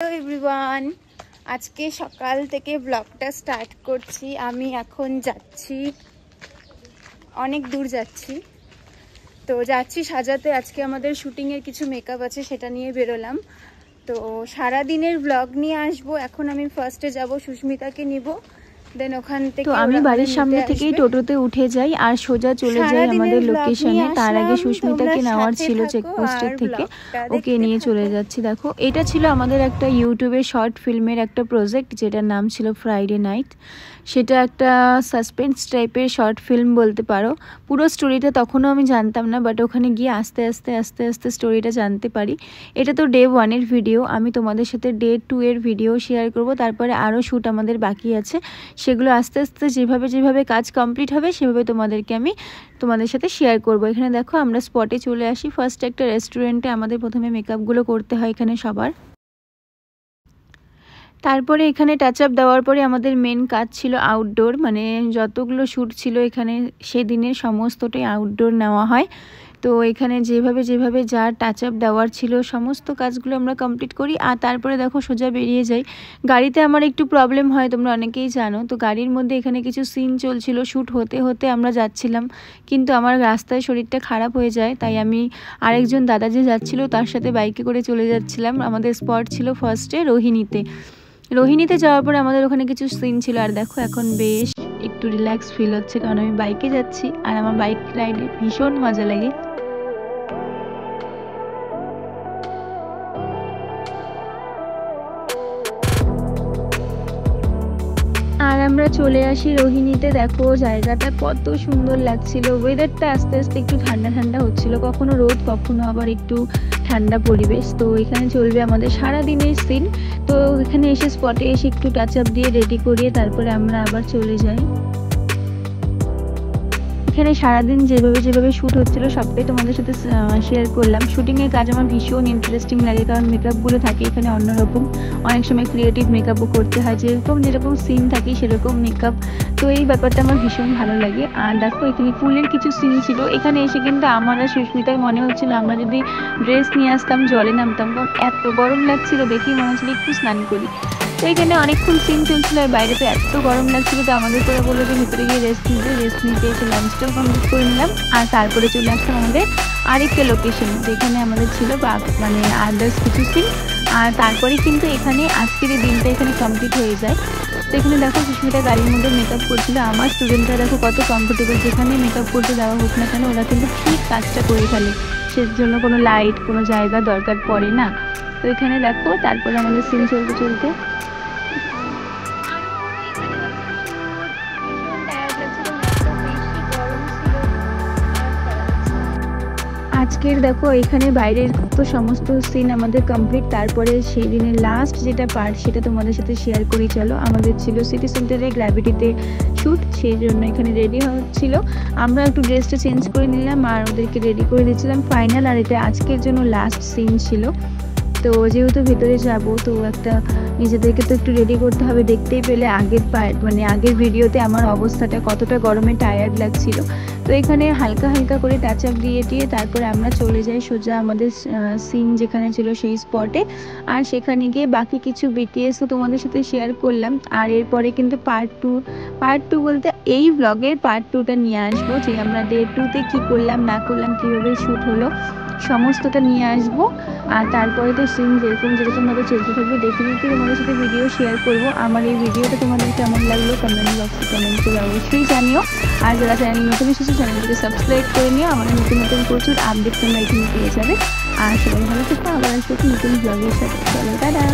Hello everyone, আজকে সকাল থেকে ব্লগটা স্টার্ট করছি। আমি এখন যাচ্ছি, অনেক দূর যাচ্ছি, তো যাচ্ছি সাজাতে। আজকে আমাদের শুটিংয়ের কিছু মেকআপ আছে, সেটা নিয়ে বেরোলাম। তো সারা দিনের ব্লগ নিয়ে আসবো। এখন আমি ফার্স্টে যাব, সুস্মিতাকে নিব, দেন ওখান থেকে তো আমি বাড়ির সামনে থেকেই টোটোতে উঠে যাই আর সোজা চলে যাই আমাদের লোকেশনে। তার আগে সুস্মিতাকে নেওয়ার ছিল চেকপোস্টের থেকে, ওকে নিয়ে চলে যাচ্ছি। দেখো, এটা ছিল আমাদের একটা ইউটিউবে শর্ট ফিল্মের একটা প্রজেক্ট, যেটার নাম ছিল ফ্রাইডে নাইট। সেটা একটা সাসপেন্স টাইপের শর্ট ফিল্ম বলতে পারো। পুরো স্টোরিটা তখনও আমি জানতাম না, বাট ওখানে গিয়ে আস্তে আস্তে স্টোরিটা জানতে পারি। এটা তো ডে 1 এর ভিডিও, আমি তোমাদের সাথে ডে 2 এর ভিডিও শেয়ার করব। তারপরে আরও শ্যুট আমাদের বাকি আছে, সেগুলো আস্তে আস্তে যেভাবে কাজ কমপ্লিট হবে সেভাবে তোমাদের সাথে শেয়ার করব। এখানে দেখো, আমরা স্পটে চলে আসি। ফার্স্ট একটা রেস্টুরেন্টে আমাদের প্রথমে মেকআপগুলো করতে হয় এখানে সবার। তারপরে এখানে টাচ আপ দেওয়ার পরে আমাদের মেন কাজ ছিল আউটডোর, মানে যতগুলো শ্যুট ছিল এখানে সেদিনের সমস্তটাই আউটডোর নেওয়া হয়। তো এখানে যেভাবে যা টাচ আপ দেওয়ার ছিল সমস্ত কাজগুলো আমরা কমপ্লিট করি। আর তারপরে দেখো সোজা বেরিয়ে যাই। গাড়িতে আমার একটু প্রবলেম হয়, তোমরা অনেকেই জানো। তো গাড়ির মধ্যে এখানে কিছু সিন চলছিল, শ্যুট হতে আমরা যাচ্ছিলাম, কিন্তু আমার রাস্তায় শরীরটা খারাপ হয়ে যায়। তাই আমি আরেকজন দাদা যে যাচ্ছিল তার সাথে বাইকে করে চলে যাচ্ছিলাম। আমাদের স্পট ছিল ফার্স্টে রোহিণীতে যাওয়ার পরে আমাদের ওখানে কিছু সিন ছিল। আর দেখো, এখন বেশ একটু রিল্যাক্স ফিল হচ্ছে, কারণ আমি বাইকে যাচ্ছি আর আমার বাইক রাইডে ভীষণ মজা লাগে। আর আমরা চলে আসি রোহিণীতে। দেখো জায়গাটা কত সুন্দর লাগছিল। ওয়েদারটা আস্তে আস্তে একটু ঠান্ডা হচ্ছিল, কখনো রোদ কখনো আবার একটু ঠান্ডা পরিবেশ। তো এখানে চলবে আমাদের সারা দিনের সিন। তো এখানে এসে স্পটে এসে একটু টাচ আপ দিয়ে রেডি করিয়ে তারপরে আমরা আবার চলে যাই। এখানে সারাদিন যেভাবে শ্যুট হচ্ছিল সবটাই তোমাদের সাথে শেয়ার করলাম। শুটিংয়ের কাজ আমার ভীষণ ইন্টারেস্টিং লাগে, কারণ মেকআপগুলো থাকে এখানে অন্যরকম। অনেক সময় ক্রিয়েটিভ মেকআপও করতে হয়, যেরকম সিন থাকে সেরকম মেকআপ। তো এই ব্যাপারটা আমার ভীষণ ভালো লাগে। আর দেখো, এখানে ফুলের কিছু সিন ছিল। এখানে এসে কিন্তু আমার আর সুস্মিতার মনে হচ্ছিল আমরা যদি ড্রেস নিয়ে আসতাম জলে নামতাম, কারণ এত গরম লাগছিল, দেখেই মনে হচ্ছিল একটু স্নান করি। তো এখানে অনেকক্ষণ সিন চলছিল, আর বাইরে তো এত গরম লাগছিল। তো আমাদের করে বললো যে ভিতরে গিয়ে রেস্ট নিতে এসে লাঞ্চটাও কমপ্লিট করে নিলাম। আর তারপরে চলে আসলাম আমাদের আরেকটা লোকেশন, যেখানে আমাদের ছিল মানে আদার্স কিছু সিন। আর তারপরে কিন্তু এখানে আজকের এই দিনটা এখানে কমপ্লিট হয়ে যায়। তো এখানে দেখো, সুস্মিতা গাড়ির মধ্যে মেকআপ করছিল। আমার স্টুডেন্টরা দেখো কত কমফোর্টেবল, যেখানে মেকআপ করতে দেওয়া হোক না কেন ওরা কিন্তু ঠিক কাজটা করে ফেলে। সেজন্য কোনো লাইট, কোনো জায়গা দরকার পড়ে না। তো এখানে দেখো, তারপরে আমাদের সিন চলতে আজকের দেখো এখানে বাইরের তো সমস্ত সিন আমাদের কমপ্লিট। তারপরে সেই দিনের লাস্ট যেটা পার্ট সেটা তোমাদের সাথে শেয়ার করি। চলো, আমাদের ছিল সিটি সেন্টারে গ্র্যাভিটিতে শ্যুট, সেই জন্য এখানে রেডি হচ্ছিল। আমরা একটু ড্রেসটা চেঞ্জ করে নিলাম আর ওদেরকে রেডি করে দিচ্ছিলাম ফাইনাল। আর এটা আজকের জন্য লাস্ট সিন ছিল। তো যেহেতু ভেতরে যাব, তো একটা নিজেদেরকে তো একটু রেডি করতে হবে। দেখতেই পেলে আগের পার্ট, মানে আগের ভিডিওতে আমার অবস্থাটা কতটা গরমে টায়ার্ড লাগছিল। তো এখানে হালকা করে টাচ আপ দিয়ে তারপরে আমরা চলে যাই সোজা আমাদের সিন যেখানে ছিল সেই স্পটে। আর সেখানে গিয়ে বাকি কিছু বিটিএসও তোমাদের সাথে শেয়ার করলাম। আর এরপরে কিন্তু পার্ট টু বলতে এই ব্লগের পার্ট 2টা নিয়ে আসবো, যে আমরা ডে 2তে কী করলাম না করলাম, কীভাবে শ্যুট হলো সমস্তটা নিয়ে আসবো। আর তারপরে তো সিন যেরকমভাবে চলতে থাকবে ডেফিনেটলি তোমাদের সাথে ভিডিও শেয়ার করব। আমার এই ভিডিওটা তোমাদের কেমন লাগলো কমেন্ট বক্সে কমেন্ট করে অবশ্যই জানিও। আর যারা চ্যানেল নতুন এসেছে চ্যানেলটিকে সাবস্ক্রাইব করে নিও, আমাদের নতুন প্রচুর আপডেট তোমরা এখানে পেয়ে যাবে। আর সবাই ভালো থেকো, আবার আসবো নতুন ব্লগের সাথে। চলো, টাটা।